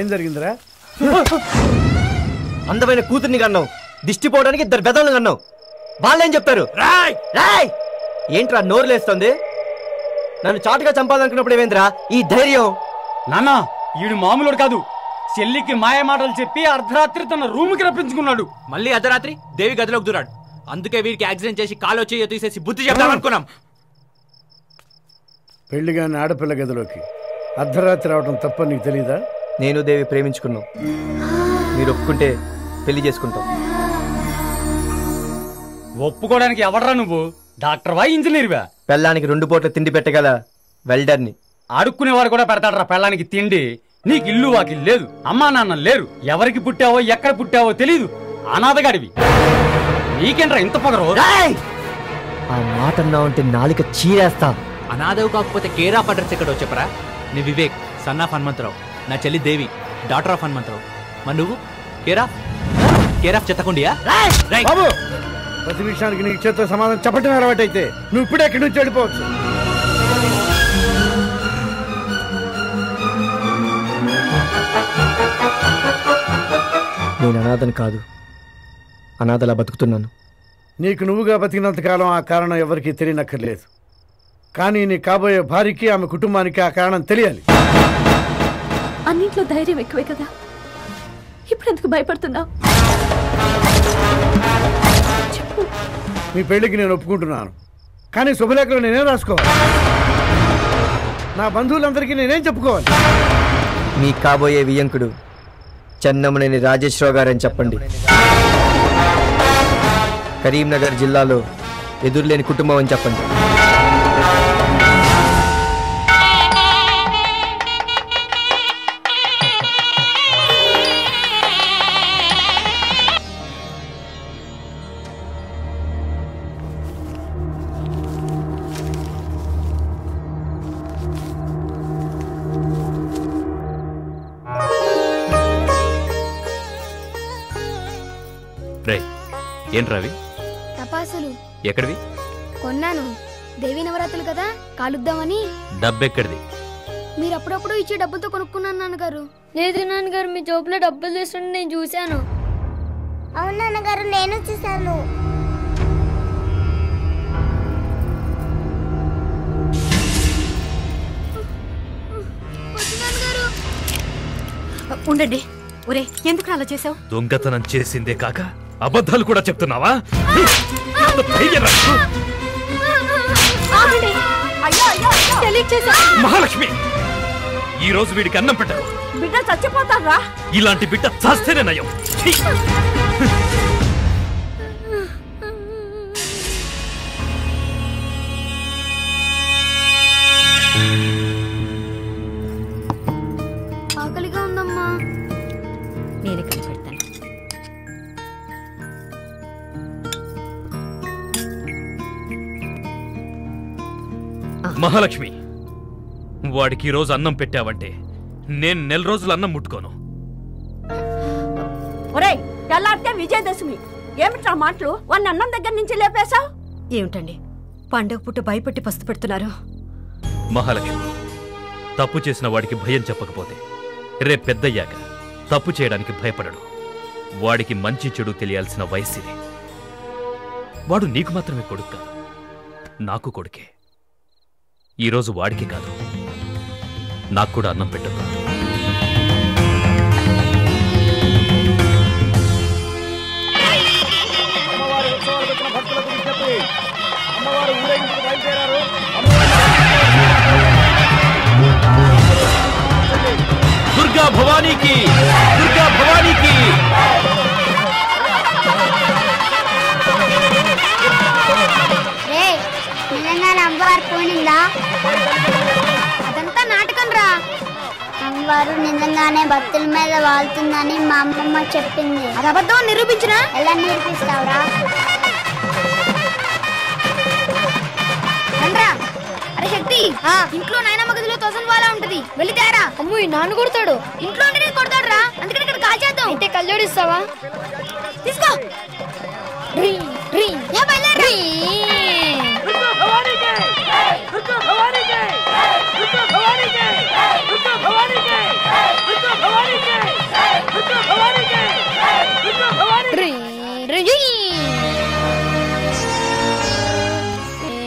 ఏం జరిగిందిరా? అందమైన కూతుర్ని కన్నావు, దిష్టి పోవడానికి 2 బెదవులు కన్నావు. వాళ్ళేం చెప్తారు? రాయ్ రాయ్ ఏంట్రా నోరు లేస్తుంది? నన్ను చాటుగా చంపాలనుకున్నప్పుడు ఏమేంద్రా ఈ ధైర్యం? నాన్న ఈడు మామూలుడు కాదు. చెల్లికి మాయ మాటలు చెప్పి అర్ధరాత్రి తన రూమ్కి రప్పించుకున్నాడు. మళ్ళీ అర్ధరాత్రి దేవి గదిలోకి దూరాడు. అందుకే వీరికి యాక్సిడెంట్ చేసి కాలో చెయ్యో తీసేసి బుద్ధి చెప్తాం అనుకున్నాం. పెళ్లిగాని ఆడపిల్ల గదిలోకి అర్ధరాత్రి రావడం తప్ప నీకు తెలీదా? నేను దేవి ప్రేమించుకున్నాం. మీరు ఒప్పుకుంటే పెళ్లి చేసుకుంటాం. ఒప్పుకోవడానికి ఎవడరా నువ్వు? డాక్టర్వా ఇంజనీర్వా? పెళ్ళానికి 2 పూట్ల తిండి పెట్టగల వెల్డర్ని. ఆడుకునేవాడు కూడా పెడతాడరా పెళ్ళానికి తిండి. నీకు ఇల్లు వాకిల్ లేదు, అమ్మా నాన్న లేరు, ఎవరికి పుట్టావో ఎక్కడ పుట్టావో తెలీదు, అనాథగాడివి. నీకేంట్రా ఇంత పొగరు? ఆ మాట అన్నావంటే నాలిక చీరేస్తా. అనాథవు కాకపోతే కేర్ ఆఫ్ అడ్రస్ ఎక్కడో చెప్పరా? నీ వివేక్, సన్ ఆఫ్ హనుమంతరావు. నా చెల్లి దేవి, డాటర్ ఆఫ్ హనుమంతరావు. మరి నువ్వు కేర్ ఆఫ్ చెత్తకుండియా? బాబు, ప్రతి విషయానికి నీకు చేత సమాధానం చెప్పటం అలవాటైతే నువ్వు ఇప్పుడే ఎక్కడి నుంచి వెళ్ళిపోవచ్చు. నేను అనాథని కాదు, అనాథలా బతుకుతున్నాను. నీకు నువ్వుగా బతికినంతకాలం ఆ కారణం ఎవరికీ తెలియనక్కర్లేదు. కానీ నీ కాబోయే భార్యకి, ఆమె కుటుంబానికి ఆ కారణం తెలియాలి. అన్నింట్లో ధైర్యం ఎక్కువే కదా, ఇప్పుడు ఎందుకు భయపడుతున్నావు? మీ పెళ్లికి నేను ఒప్పుకుంటున్నాను. కానీ శుభలేఖలు నేనేం రాసుకోవాలి? నా బంధువులందరికీ నేనేం చెప్పుకోవాలి? మీ కాబోయే వియంకుడు చెన్నమనేని రాజేశ్వరరావు గారని చెప్పండి. కరీంనగర్ జిల్లాలో ఎదురులేని కుటుంబం అని చెప్పండి. ఏంటి రవి? తపాసులు. ఎక్కడివి? కొన్నాను. దేవి నవరాత్రులు కదా, కాలుద్దామని. డబ్బెక్కడిది? మీరు అప్పుడప్పుడు ఇచ్చే డబ్బులతో కొనుక్కున్నాను నాన్నగారు. లేదు నాన్నగారు, మీ జోబులో డబ్బులు తీసుకుంటే నేను చూశాను. అవును నాన్నగారు, నేను చూశాను. ఉండండి. ఒరే, ఎందుకు అలా చేసావు? దొంగతనం చేసిందే కాక అబద్ధాలు కూడా చెప్తున్నావా? మహాలక్ష్మి, ఈ రోజు వీడికి అన్నం పెట్టరు. బిడ్డ చచ్చిపోతారా? ఇలాంటి బిడ్డ చస్తేనే నయం. ఆకలిగా ఉందమ్మా. నేను ఇక్కడ పెడతాను. మహాలక్ష్మి, వాడికి ఈ రోజు అన్నం పెట్టావంటే నేను 1 నెల రోజులు అన్నం ముట్టుకోను. ఒరేయ్, తెల్లారితే విజయదశమి. ఏమిట్రా మాటలు? వాడిని అన్నం దగ్గర నుంచి లేపేశావు ఏమిటండి? పండుగ పుట్ట భయపెట్టి పస్తు పెడుతున్నారు. మహాలక్ష్మి, తప్పు చేసిన వాడికి భయం చెప్పకపోతే రేపు పెద్దయ్యాక తప్పు చేయడానికి భయపడడు. వాడికి మంచి చెడు తెలియాల్సిన వయస్సుది. వాడు నీకు మాత్రమే కొడుకు కాదు, నాకు కొడుకే. ఈరోజు వాడికి కాదు, నాకు కూడా అన్నం పెట్టదు. దుర్గా భవానీకి, దుర్గా భవానీకి. అమ్మవారు పోయిందా? అదంతా నాటకం రా. అమ్మవారు నిజంగానే భక్తుల మీద వాళ్తుందని మా అమ్మమ్మ చెప్పింది. అది అబద్ధం నిరూపించినా? ఎలా నిరూపిస్తావురా? అరే శక్తి, ఇంట్లో నాయనమ్మ గదిలో తొసన్ వాళ్ళ ఉంటది, వెళ్ళి తేరా. అమ్ము, నాన్న కొడతాడు. ఇంట్లో ఉంటే కొడతాడు రా, అందుకని ఇక్కడ కాల్చేద్దాం. అంటే కళ్ళోడిస్తావా? తీసుకో. భవానీ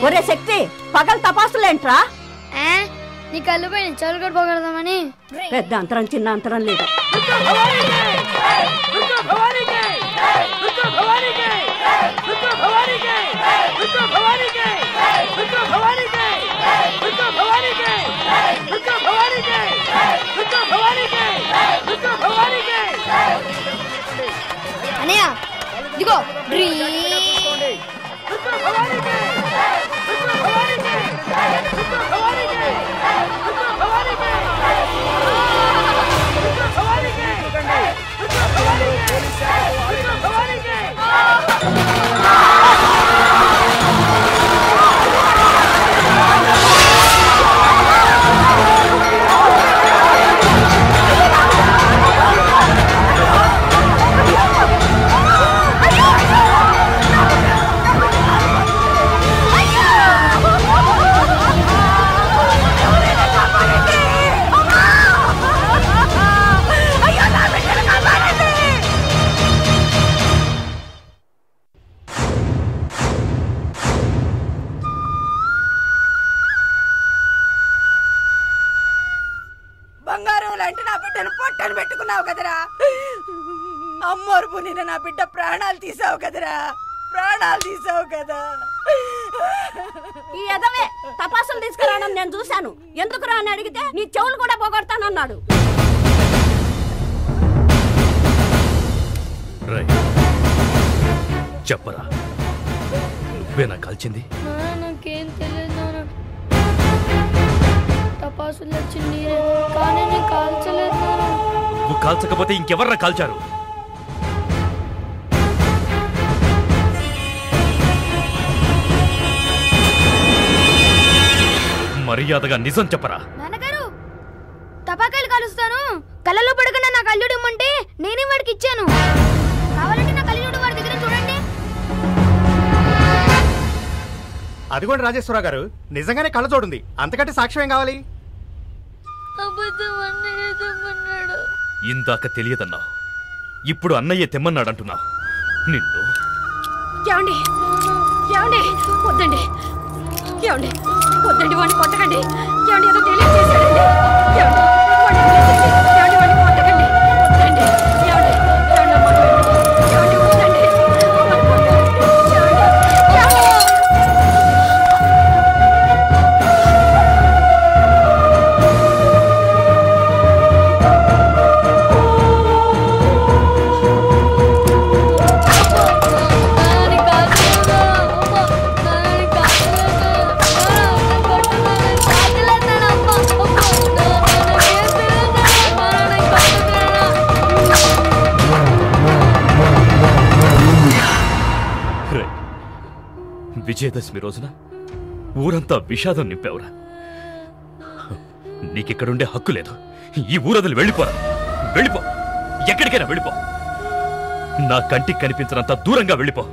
ఒరే శక్తి పగలు తపాసులేంట్రా? నీ కళ్ళు పైన చెవులు కూడా పోగొడదామని. పెద్ద అంతరం చిన్న అంతరం లేదు. అన్నయ్య ఇదిగో బంగారం లాంటి నా బిడ్డను పొట్టను పెట్టుకున్నావు కదరా. అమ్మోరు నిన్న నా బిడ్డ ప్రాణాలు తీసావు కదరా, ప్రాణాలు తీసావు కదా. ఈ ఎదవే తపాసులు తీసుకురావడం నేను చూశాను. ఎందుకురా అని అడిగితే నీ చెవులు కూడా పోగొడతానన్నాడు. చెప్పరా, నువ్వేనా కాల్చింది? నాకేం తెలియదు. తపాసులు వచ్చింది కానీ నేను కాల్చలేదు. నువ్వు కాల్చకపోతే ఇంకెవర్రా కాల్చారు? మర్యాదగా నిజం చెప్పరా. నాన్నగారు టపాకాయలు కాలుస్తాను, కళ్ళలో పడకుండా నా కళ్ళుడు ఇమ్మంటే నేనే వాడికి ఇచ్చాను. కావాలంటే నా కళ్ళుడు వాడి దగ్గర చూడండి. అదిగోండి రాజేశ్వరరావు గారు, నిజంగానే కళ్ళ చూడండి. అంతకంటే సాక్ష్యం ఏం కావాలి? ఇందాక తెలియదన్నావు, ఇప్పుడు అన్నయ్య తెమ్మన్నాడు అంటున్నావు. నిన్ను ఏమండి ఏమండి వద్దండి, ఏమండి వద్దండి, వాడిని కొట్టకండి. ఏమండి ఏదో తెలియజేశాడండి. ఏమండి వాడిని కొట్టకండి. వద్దండి ఏమండి, ఏమండి అమ్మ ఏమండి వద్దండి. విజయదశమి రోజున ఊరంతా విషాదం నింపావురా. నీకిక్కడుండే హక్కు లేదు. ఈ ఊరదులు వెళ్ళిపోరా, వెళ్ళిపో, ఎక్కడికైనా వెళ్ళిపో. నా కంటికి కనిపించినంత దూరంగా వెళ్ళిపో.